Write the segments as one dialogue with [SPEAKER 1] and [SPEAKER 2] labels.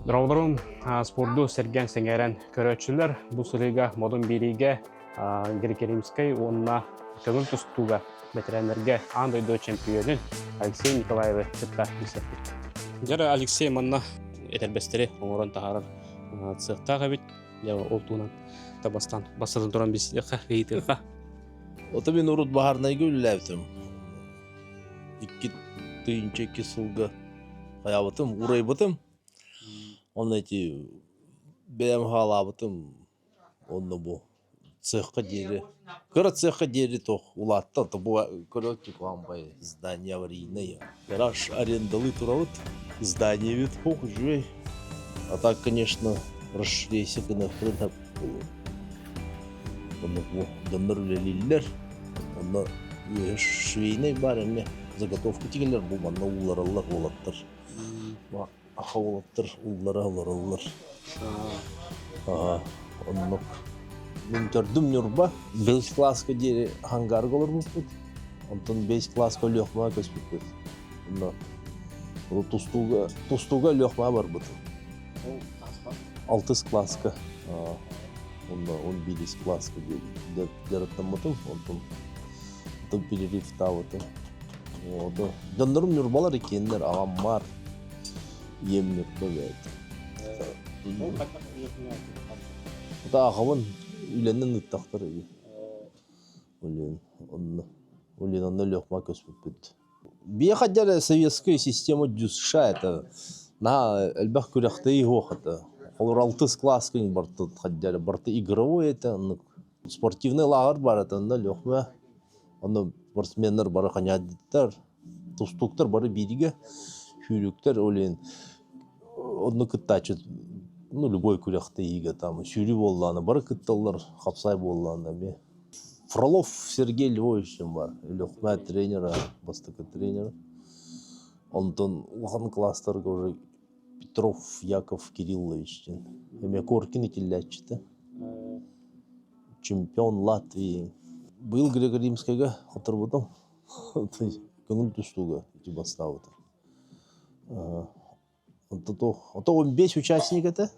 [SPEAKER 1] Дроолорун спорду серген сеңерен көрөчүлөр бу сылыга модун бириге Грекеримской онна көңүл тустуга ветеранерге андойдо чемпионын Алексей Николаевы тыттар мисеппит. Жара Алексей манна этербестери оңорон тахарар цехтага бит я олтунан табастан басатын туран бис яка гейтыга.
[SPEAKER 2] Ота мен урут бахарнай гүлләптім. 2 сылга аябытым, урайбытым. Оны эти бәм халабытым. Оны бу цехка дери. Кыра цехка дери тох улатта. То бу коротик ламбай здание аварийное. Гараж арендалы туравыт. Здание вид хох жвей. А так, конечно, расширейся гына хрынап. Оны бу донор-лелилер. Оны швейный бар эме заготовка тигелер бу манна улараллар олаттыр. Аха олаттыр, уллар. Оннук. Мен төрдүм нурба 5 класска дери хангар голор буппут. Онтон 5 класска лёхма көспүппут. Онно бу тустуга лёхма бар бут. 6 класска. Онно 11 класска деп жараттамытым. Онтон перерыв тавыты. Ода жандарым нурбалар экендер, агаммар. Емнек бөгөйт. Ода агамын үйленнен ыттактыр. Олен онно лёхма көспүппүт. Бия хаджара советская система дюсша это на элбах күрәхтәй хохата. Олар 6 класскың барты хаджара барты игровой это спортивный лагерь бар это лёхма. Оны спортсмендер бары ханядиттер, тустуктар бары бириге, хүйрүктер олен. Оны кыттачы, любой күрәхтә иге там, шүрі болланы, бары кытталар, хапсай болланы. Фролов Сергей Львович бар, лёхма тренера, бастыкы тренера. Онтон ухан класстарга уже Петров Яков Кириллович. Эме Коркин итилләчте. Чемпион Латвии. Был Грекоримскайга отырбытым. Көңіл түстуга ити бастабыты. Ото 15 участник это.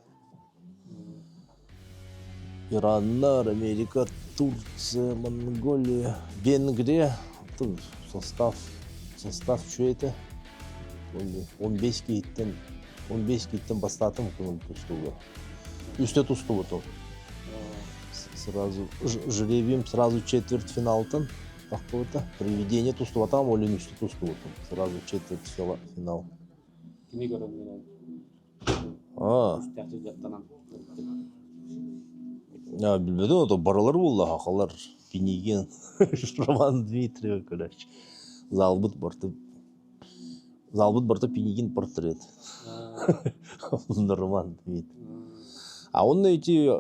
[SPEAKER 2] Ираннар, Америка, Турция, Монголия, Венгрия. Состав что это? 15 кейттен бастатым көңіл түстуга. Үсте түстубытым. Сразу жребием, сразу четвертьфиналтан. Какое-то приведение тустуватам, или не что тустуватам. Сразу четвертьфинал. Билбедім, ото баралар болды, хақалар Пенеген, Роман Дмитриев, короче. Залбыт барты Пенеген портрет. Роман Дмитриев. А он эти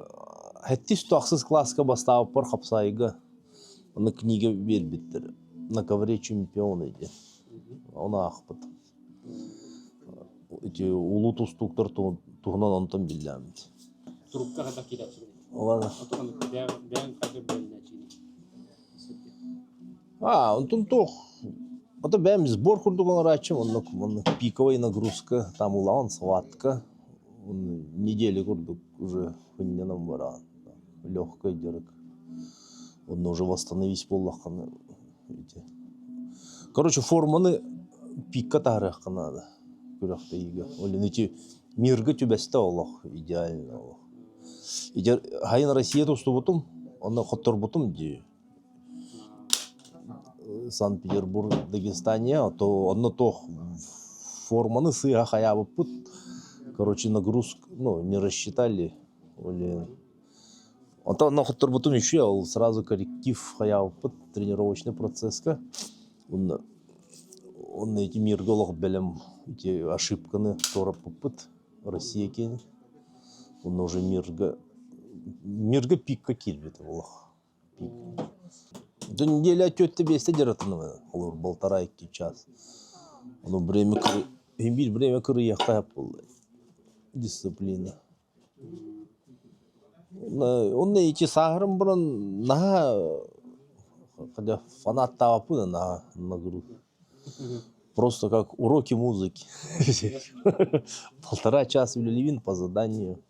[SPEAKER 2] Хәттис туақсыз класска бастап бар хапсайга. Оны книга бербиттер. На ковре чемпион иде. Оны ақпыт. Эти улу тустуктар туғынан онтан билдәмді.
[SPEAKER 1] Трубка хада кидачы.
[SPEAKER 2] Олар.
[SPEAKER 1] Бән кады бөлнәчи.
[SPEAKER 2] Онтан тоқ. Ота бәм сбор курдуган рачым, онны пиковая нагрузка, там улан схватка. Недели курдук уже хынненам баран. Легкая дерек. Он уже восстановить поллаханы. Короче, форманы пикка тарых надо. Күрәхтә иге. Олен эти мирге түбәстә Аллах идеально Аллах. Идер хайын Россия тустубутум, онны хоттырбутум ди. Санкт-Петербург, Дагестания, то онны тох форманы сыга хаябыппыт. Короче, нагрузку, не рассчитали. Олен он нахуй потом еще сразу корректив хаябыппыт тренировочный процесска. Он эти мирголог белем эти ошибканы торопыппыт Россия кен. Он уже мирга пикка килбет Аллах. Да неделя тётте бесте дератыны олар 1,5-2 час. Оно время кыры яхтап болды. Дисциплина. Он эти сахарым бұрын фанат табапы на нагрузку. Просто как уроки музыки. 1,5 часа билевин по заданию.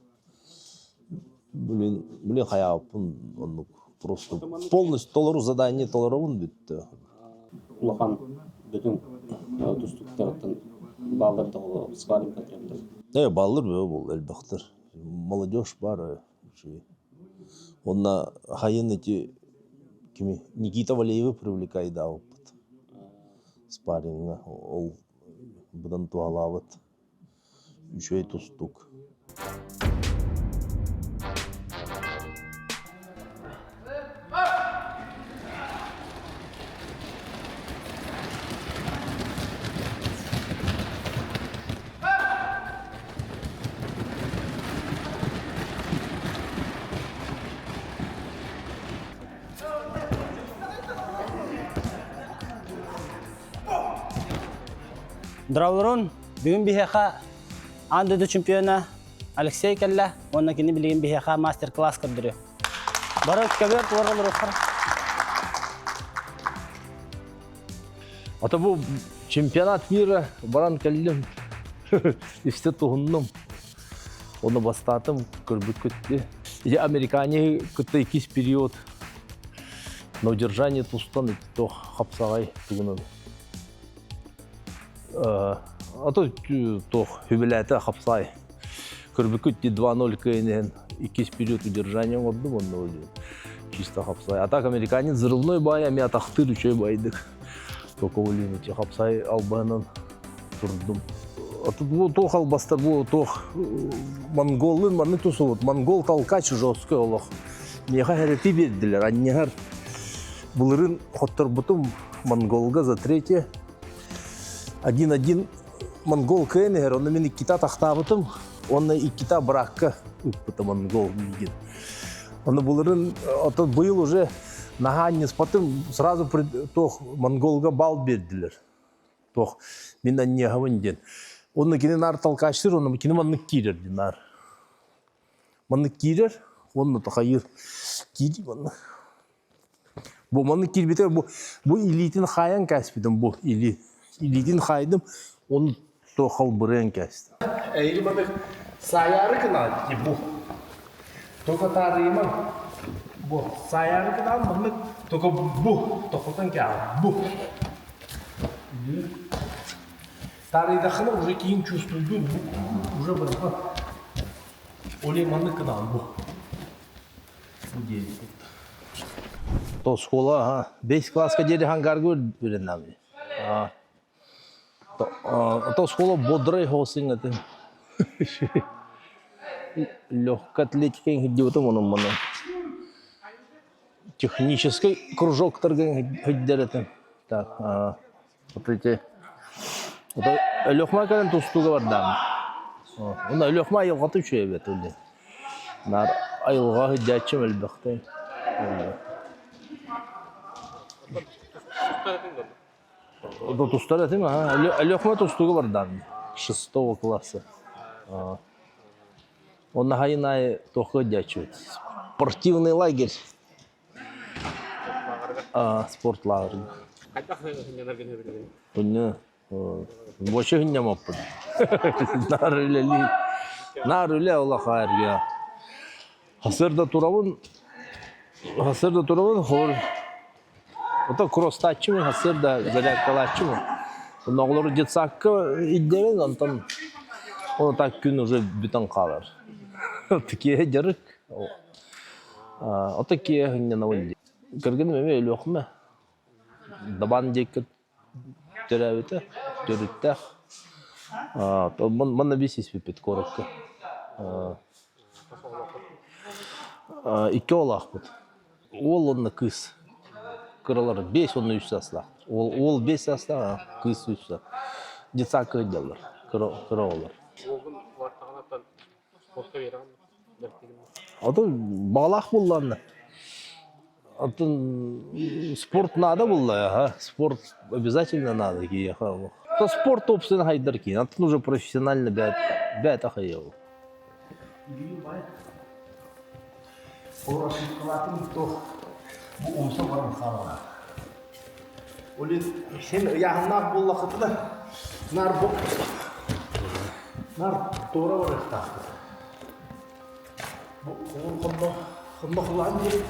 [SPEAKER 2] Блин, хаяпын, он просто полностью толору задание толоровын битті.
[SPEAKER 1] Улахан бүтін түстіктірдің балырды олы спарринг қатырымды.
[SPEAKER 2] Баллар был, әлбәқтір. Молодежь бар. Онна хайын эти Никита Валеевы привлекает опыт. Спарринга. Ол бұдан туалавыт. Үшөй тұстук.
[SPEAKER 3] Драурон бүгін бихеха андыды чемпиона Алексей Келла, онна кини билеген бихеха мастер-класс көрдірі. Бары көбер туарғалыр оқыр.
[SPEAKER 2] Ата бұл чемпионат мира баран кәлдім. Ішті тұғынным. Оны бастатым, көрбіт көтті. Американе күтті 2 период. На удержание тустан то хапсағай тұғынын. Ата то хүбіләті хапсай. Көрбіт көтті 2-0 көйінен 2 период удержание ордым, онны өлі. Чисто хапсай. Атак американец зырылной бай, ами атақтыр үшөй байдық. Только өлі хапсай албанын тұрдым. Бұл тоқ албастар, бұл тоқ монголын, маны тұсылыд. Монгол талкач жосқы олық. Меға әрепі берділер. Аннегар бұлырын хоттар бұтым монголға за 3. 1-1 монгол кәнігер. Оны мен 2 тақта бұтым. Оны 2 браққа үппіті монгол меген. Оны бұлырын бұйыл уже нағаннес потым сразу тоқ монголға бал берділер. Тоқ мен аннегавын ден. Оны кені нар талкаштыр, оны кені маннық кейдер ден нар. Маннық кейдер, оны тақайыр кейді маннық. Бұл маннық кейдер, бұл илитін қаян кәспедім, бұл илитін қайдым, оны тоқал бұрын кәсті. Әйрі маннық сайары кінады, бұл. Тоқа тарыман, бұл сайары кінады, маннық тоқа бұл, тоқылтан кәлі, бұл. Тарыйдақыны уже кейін чувствуйды, уже бірді. Олей маңны кыдан бұл. То школа, 5 класска деді хангарғы өрін нәмі. То школа бодрай хосын әтім. Легкая атлетика хидди өтім оның мұны. Технический кружок тұрген хиддер әтім. Так, вот эти. Лёхма кәлін тұстуға бардан. Оны лёхма айылғаты үші әбет өлі. Нар айылға хүддәтшім әлбіқті. Тұстар әтім, лёхма тұстуға бардан. 6 классы. Оны хайын ай тоқы хүддәтші. Спортивный лагерь. Спорт лагерь. Бұны Бошы хүннем оппын. Нар үлі ола қайырға. Хасырда турабын, хор. Ота кросстатчымы, хасырда зарядкалатчымы. Оғылары детсаққы иддерін, онтан оны так күн уже бүтін қалар. Тікеге жарық. Ота кеге хүннен ауын. Кіргенім әме өлі оқыма. Дабан дейкі Төрәуіті, төріттәқ. Мұнна бес еспепет корыққа. 2 олақ бұд. Ол онна күз. Кыралары 5, онна 3 саслақ. Ол 5 саслақ, күз 3 саслақ. Детсақы өйдалар, кыра олар.
[SPEAKER 1] Оғын вартағанаттан спортқа беріған?
[SPEAKER 2] Аты бағалақ болланны. Спорт надо было, спорт обязательно надо. То спорт собственно хайдар кин, а уже профессионально бәт ахаял. Олин сен яғынақ болла қыты да. Нар бұл. Нар тура бар ықтақты. Бұл қымды құлан керек.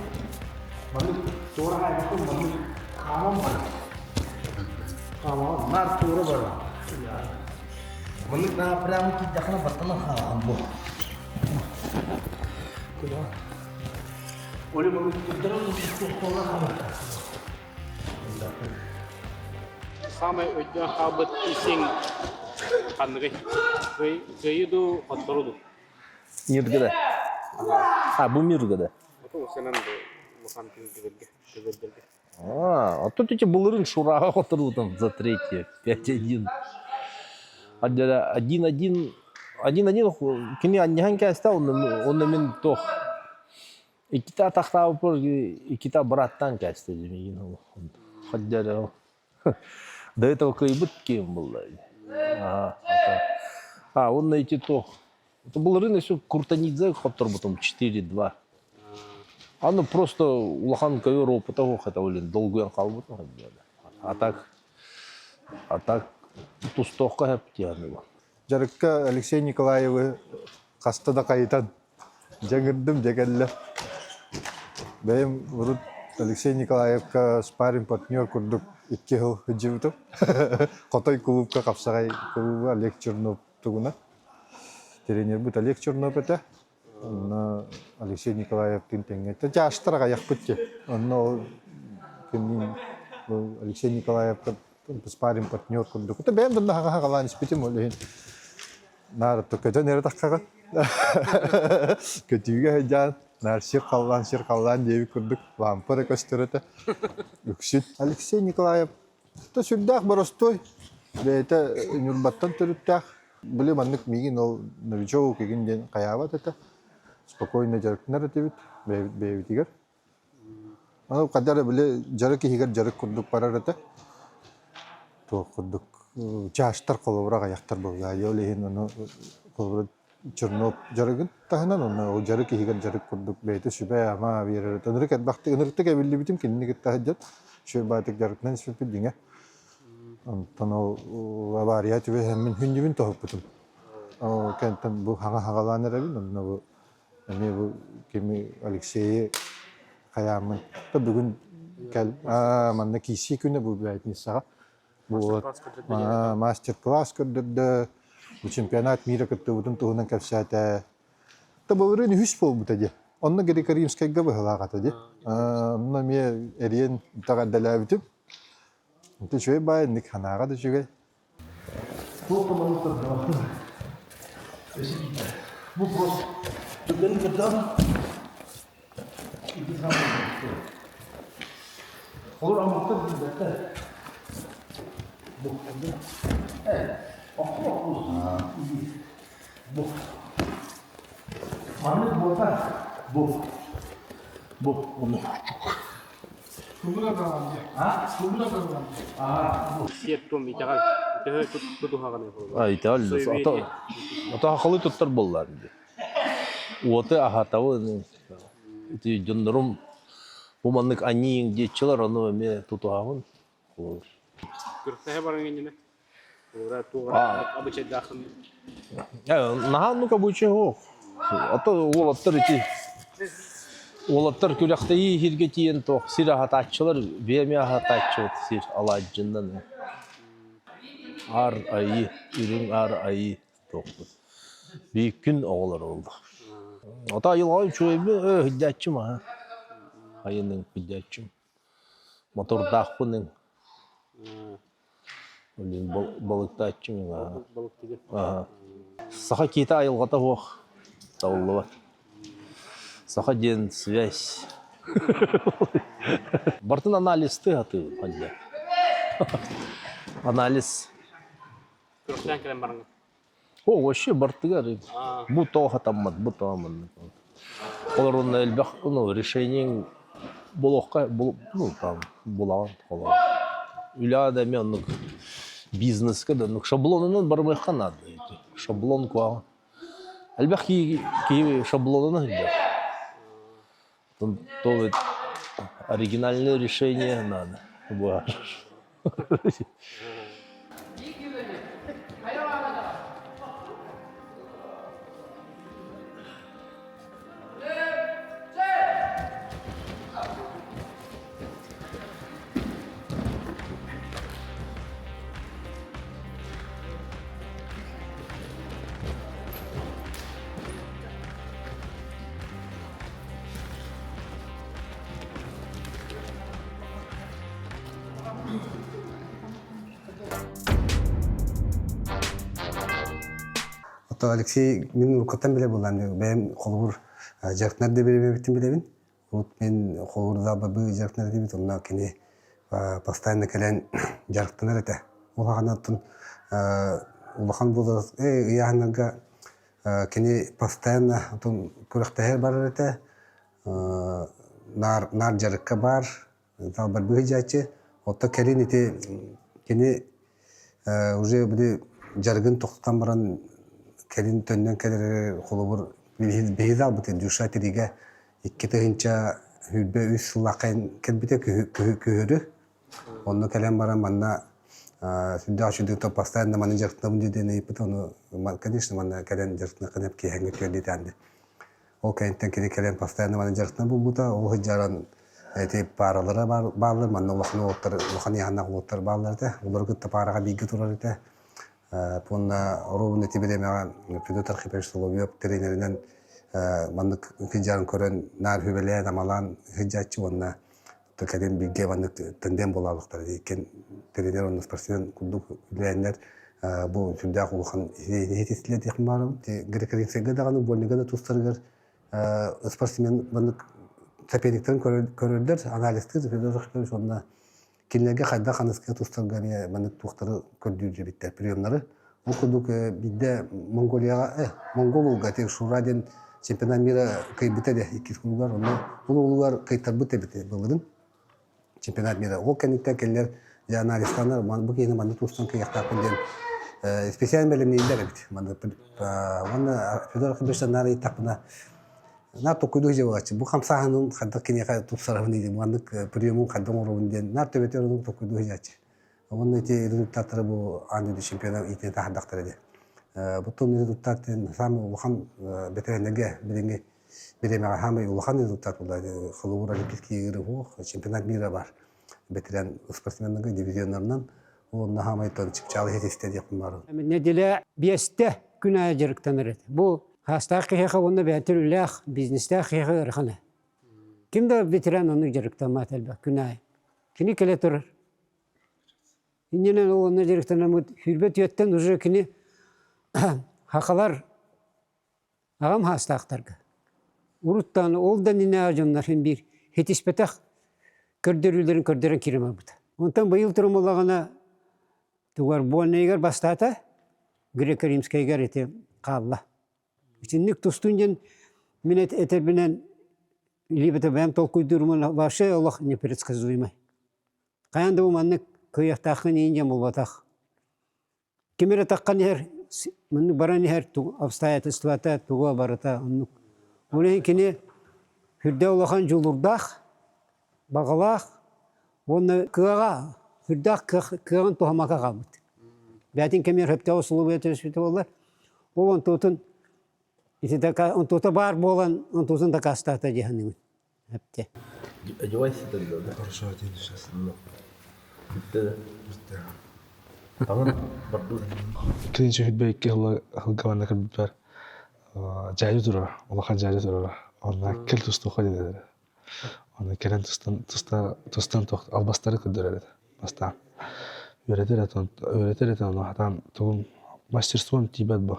[SPEAKER 2] Маны тура айқын, маны қамам бар. Қамам, нар тура бар. Маны прямо ки жақына баттана қамам бұл. Олин маны күдірі тұқтауға қамам.
[SPEAKER 1] Самый өйден қабыт исең қанығы. Көйіду қаттыруду.
[SPEAKER 2] Миргада. Бұл Миргада.
[SPEAKER 1] Ол сенен бұқан көбелдерге.
[SPEAKER 2] А тут эти булырын шураға қотырудым за третье. 5-1. 1-1. 1-1 кini анниян кәсті, оны мен тоқ. Икита тақтауы пұр, икита браттан кәсті демеген. Қаддары. До этого кайбыт кем был. Он найти то. Это был рынок, все Куртанидзе, который потом 4-2. Оно просто улахан ковер опыта, хотя блин долгую халбут. А так тустовка хаптяны.
[SPEAKER 4] Жарыкка Алексей Николаевы кастада кайтан. Жангырдым дегелле. Бәйім вұрыт Алексей Николаевка спарринг партнер курдук 2 жыл хыджыбытып. Котой клубка капсагай клуба Олег Чернов тугуна. Тренер бут Олег Чернов это. На Алексей Николаев тинтенге. Та жаштарга якпытчы. Онно Алексей Николаев спарринг партнер курдук. Это бәйім дында хагалан спитим олеген. Нары токка нere таккага. Көтүгө жан нар сир калган деби курдук. Лампара көстөрөтө. Үксүт Алексей Николаев то сүрдак боростой. Бейте нурбаттан төрүттак. Биле маннык мигин ол новичок кегинден каябат это. Спокойно жарыктар этебит. Бейбитигер. Аны кадары биле жарык хигер жарык курдук барар это. То курдук жаштар колобурага яктар болга. Ёлеген аны колобур Чернов жарыгын тахынан оны жарык хигер жарык курдук бейте сүбе ама берер. Төнрүк атбакты ынырыкты кебилли битим кинни геттахаджат. Шөбатык жарыкнан сүпү диңе. Тано авария түбе хэммин хүннүбүн тохуппутум. Кентен бу хагаланыр абин, онно бу эми бу кеми Алексей Каямын. Та бүгүн кел манна киси күнү бу байтнисага. Бу мастер-класс көрдү. Бу чемпионат мира кыттыбытын тугунан кепсата. Та бу рын хүс болбутади. Онно грек-римскайга быхлагатади. Онно ме эрен тагадалабытып. Это что бай, ник ханага да чугай. Бу команда да. Бу просто. Туден кадан. Холор амтта да. Бу. Бу. Маны бота. Бу. Оны.
[SPEAKER 1] Сиеттом итагал тутухаганы болду.
[SPEAKER 2] Италия. Ата халы туттар боллар инде. Уоты ахатавы. Ити жондорум буманнык анниң детчилер аны эме тутуган.
[SPEAKER 1] Күртәһе барган генә. Ора туга обычай дахын.
[SPEAKER 2] Нахан ну кабуче хо. Ата улаттар ити. Улаттар күрәхтәй хирге тиен тох сирахатачылар беме хатачы сир аладжындан. Ар айы, үрүн ар айы тох. Бик күн оғлар oldu. Ата йылгай чөйбе хиддәтчим ха. Айының хиддәтчим. Мотор дахпының. Олин балыктачым га.
[SPEAKER 1] Балык тиге.
[SPEAKER 2] Саха кита айылгата хох. Тауллы. Саходен связь. Бартын анализ ты аты хадда. Анализ.
[SPEAKER 1] Күртән келем барган.
[SPEAKER 2] О, вообще бартыгар. Бу тоха таммат, бу таммат. Оларны элбах, ну, решение болохка, ну, там булаган холо. Үля адамның бизнеске да, ну, шаблонынан бармай канады. Шаблон ква. Элбах ки шаблонынан да. То оригинальное решение надо.
[SPEAKER 5] Ото Алексей мен уркаттан биле булан бем холбур жактнарды беребетин билебин. Вот мен холбурда бабы жактнарды бит онна кини постоянно келен жарктанар эте. Улаганатын улахан булар яхнага кини постоянно тон көрөктөр бар эте. Нар жарыкка бар. Тал бар быжачы. Ото келин эте кини уже бу жаргын токтан баран келин төннөн келер холобур бейзал бутен душа тириге икки тыгынча хүлбе үс сылакын келбите көһөрү онно келен баран манна сүдө ачуды то постоянно маны жактын деден ипит ону конечно манна келен жактын кынып кийенге келди анды ол кенттен келен постоянно маны жактын булбута ол жаран эти паралары барлар манна улахны оттар улахны янак оттар барларда улар гытта парага биги турар эте Пунна ровно тебе демя Федотор Хипеш Соловьев тренеринен мандык хиджарын көрөн нар хүбеле намалан хиджачы онна токаден бигге мандык тенден болалыктар экен тренер онна спортсмен кудук үләннәр бу сүндә улхан хетисле техмарым грекоринсеге даганы больнига да тустаргар спортсмен мандык соперниктерин көрөлдөр анализдер Федотор Хипеш онна Кинлерге хайда ханыска тустарган мандык тухтары көрдүрү биттер приемнары. Бу кудук бидде Монголияга Монголуга тек Шураден чемпионат мира кайбитеде 2 кулугар, бул улугар кайтарбыт бите булдын. Чемпионат мира ол кенетте келер журналисттар бу кийин мандык тустан кыякта кылдым. Специаль белемни индер бит. Мандык аны Федор Хибештен нары тапына нар токуйду жевачы. Бу хамсаһанын хадда кинега тусарабын диде. Мандык приемун хаддан уровунден нар төбетерин токуйду жевачы. Onun için rezultatları bu andı şampiyonlar için tahdaklar edi. Bütün rezultatın sami uluhan beterendege bireme hamı uluhan rezultat oldu. Xalubur olimpiyski yeri bu şampiyonat mira var. Beteren sportsmenlerin divizyonlarından onun hamı ton çıkçalı hep istedi yapımları.
[SPEAKER 6] Ne dile biyeste günah jarıktanır edi. Bu hasta kıyıqa onu beterülah bizneste kıyıqa ırxana. Kim de beteren onu jarıktanmat elbette günah. Kini kele turur. İnenen oğlanlar direktörler hürbet yötten uzun kini hakalar ağam hasta aktargı. Uruttan oldan ine acımlar hem bir hetispetah kördürün kirime buda. Ondan bu yıl durum olağına tuvar bu neygar bastata Greko-Rimskaygar ete kalla. İçinlik tustuncan minet eterbinen libete benim tolkuy durumun vaşı Allah ne предсказуемый. Kayan da bu manlık Kıyıktağın ince bulbataq. Kimere taqqan her, baran her обстоятельствата туğa barata. Onun kini hürde olağan julurdaq, bağalaq, onu kığa, hürde kığın tuhamaka qalbıd. Bətin kemer hepte osulu betesbiti olar. O on tutun, on tuta bar bolan, on tutun da kastata cehennemin. Hepte.
[SPEAKER 2] Одевайся тогда, да? Хорошо, оденусь сейчас. Bitti. Tamam.
[SPEAKER 7] Ikinci hütbeyki hılgavanda kılbitler. Cayı durur. Olakan cayı durur. Ona kel tustu koy dedi. Ona kelen tustan albastarı kıldır dedi. Bastan. Öğretir et onu. Hatta tuğum мастерством tibet bu.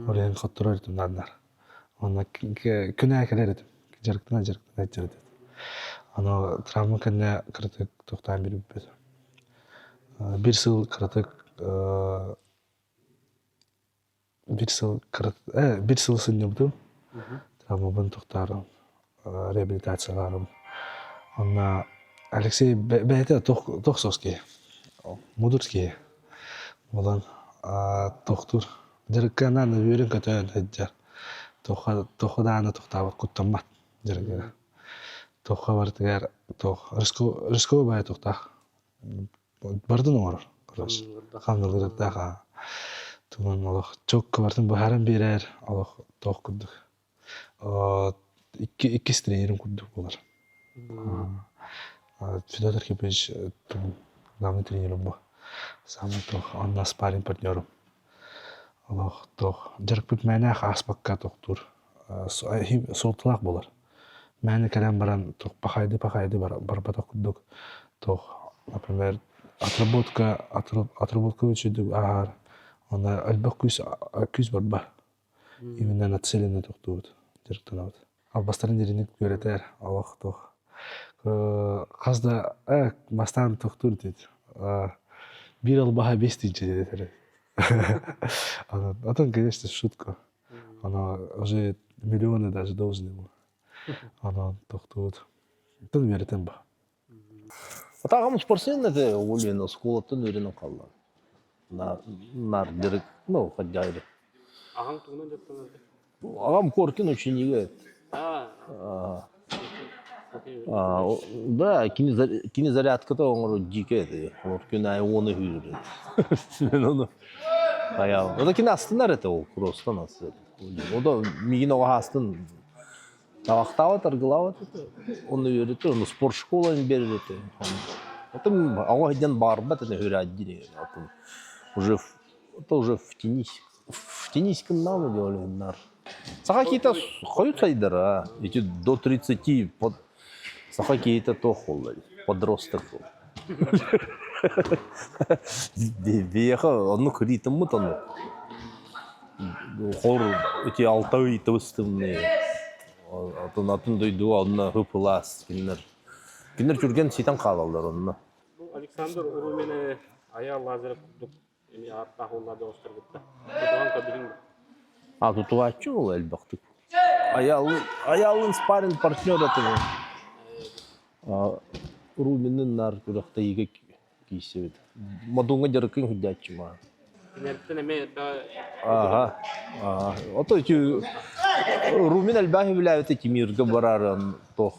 [SPEAKER 7] Oraya kattırar edim nanlar. Ona küneye keler edim. Jarıktına ettir dedi. Ona travma kenne kırıtık toktayın bir büpedi. Bir yıl sınırdım. Travmadan toktarım, rehabilitasyalarım. Ona Alexey beyte toksovski, mudurski. Olan toktur. Jarıkkanan yürün kötüyen heccar. Toxudağını toktava kuttanmat jarıkkanan. Toxa var tegar risko baya toktaq. бардын оңор. Корос. Хамдырдыктага. Туган алах чок бардын бахаран берер алах тох курдук. Iki тренерим курдук болар. Федор Архипович главный тренером был. Самый тох, он наш спарринг партнером. Аллах тох. Жаркпыт мәнә хаспакка тохтур. Солтылак болар. Мәне калам баран тох пахайды барбата курдук. Тох, например, отработка өчүдүк агар. Она албак күз барба. Именно нацеленный тохтуут. Жарктанабыт. Албастарын деринек көрөтөр. Аллах тох. Казда мастан тохтур дейт. Бир албаха 5 тысячи дедер. Потом, конечно, шутка. Она уже миллионы даже должны был. Она тохтуут. Тон веретен ба.
[SPEAKER 2] Атагам спортсмен это улен школатын үйреніп қалды. Нар дирек, ну, ходяйды.
[SPEAKER 1] Ағаң туғынан жаттанады.
[SPEAKER 2] Ағам Коркин ученигі. Да, кинезарядка-то он дикая, вот киная он и говорит. Ну, это кинастынар это ол просто нас. Ода мигиного астын тавақтава таргылава он и говорит, он спорт школа не берет. Это агоиден барбат это говорят директор. Это уже в теннисском наме делали нар. Сахакита ходят сайдара, эти до 30 под Сахакита то холли, подросток. Беха, одну критом мутану. Хор эти алтаи товстымные. Атын дойду, одна хыпылас кинер. Кинер жүрген ситан қалалар онна.
[SPEAKER 1] Александр Урумені аял лазер курдук. Эми артта холлады остыргытта. Тутуган кабирин.
[SPEAKER 2] Тутугачы ол әлбақты. Аялын спарринг партнер атыны. Руменин нар күрәхтә иге кисеп. Мадунга жаркын худячы ма.
[SPEAKER 1] Нерттен эме
[SPEAKER 2] Ага. Ото ки Румен әлбәһи биләвет тимиргә барарын тох.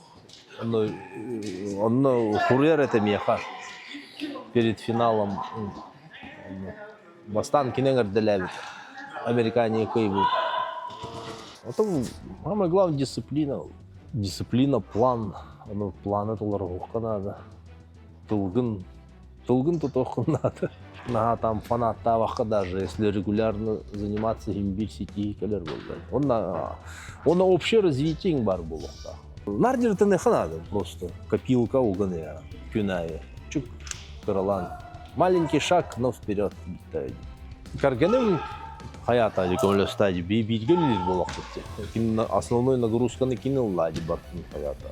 [SPEAKER 2] Онны хурьер это меха. Перед финалом бастан кинеңер деләбит. Американе кайбы. Ото самое главное дисциплина. Дисциплина, план. Оно планы толарга надо. Тылгын тотох надо. На там фанатта вакыт даже если регулярно заниматься имбирь сети келер болду. Он общее развитие бар болукта. Нардер не надо просто копилка угоня күнае. Чук кыралан. Маленький шаг, но вперед. Каргенем хаята диколе стадии бибигелер болукта. Основной нагрузканы кинеллади бартын хаята.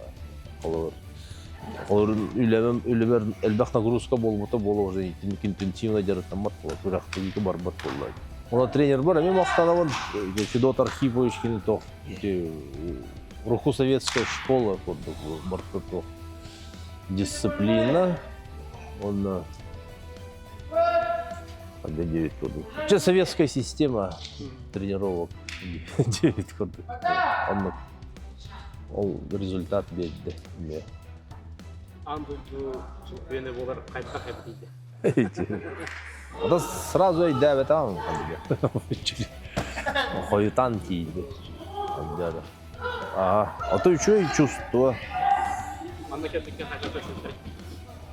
[SPEAKER 2] Олар үлебер элбах нагрузка болбута болу уже интенсивно жаратамат болот. Биракта эки барбат болду. Она тренер бар, мен мактанабын. Федор Архипович кини тох. Руху советская школа барбат. Дисциплина. Он Че советская система тренировок 9 года. Он результат берди.
[SPEAKER 1] Андыду чемпионы болар кайта дейді.
[SPEAKER 2] Это сразу айдабет ам. Хоютан тиді. А то еще и чувство.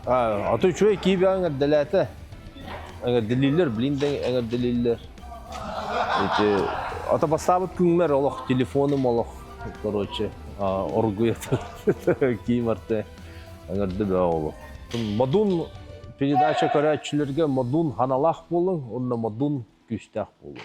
[SPEAKER 2] А то еще и киби аңар деләті. Аңар делилер, блинден аңар делилер. Ата бастабыт күңмер олық, телефоным олық. Короче, оргует киймарте. Аңарды бә олық. Мадун передача көрәтшілерге мадун ханалақ болың, онна мадун күстәқ болың.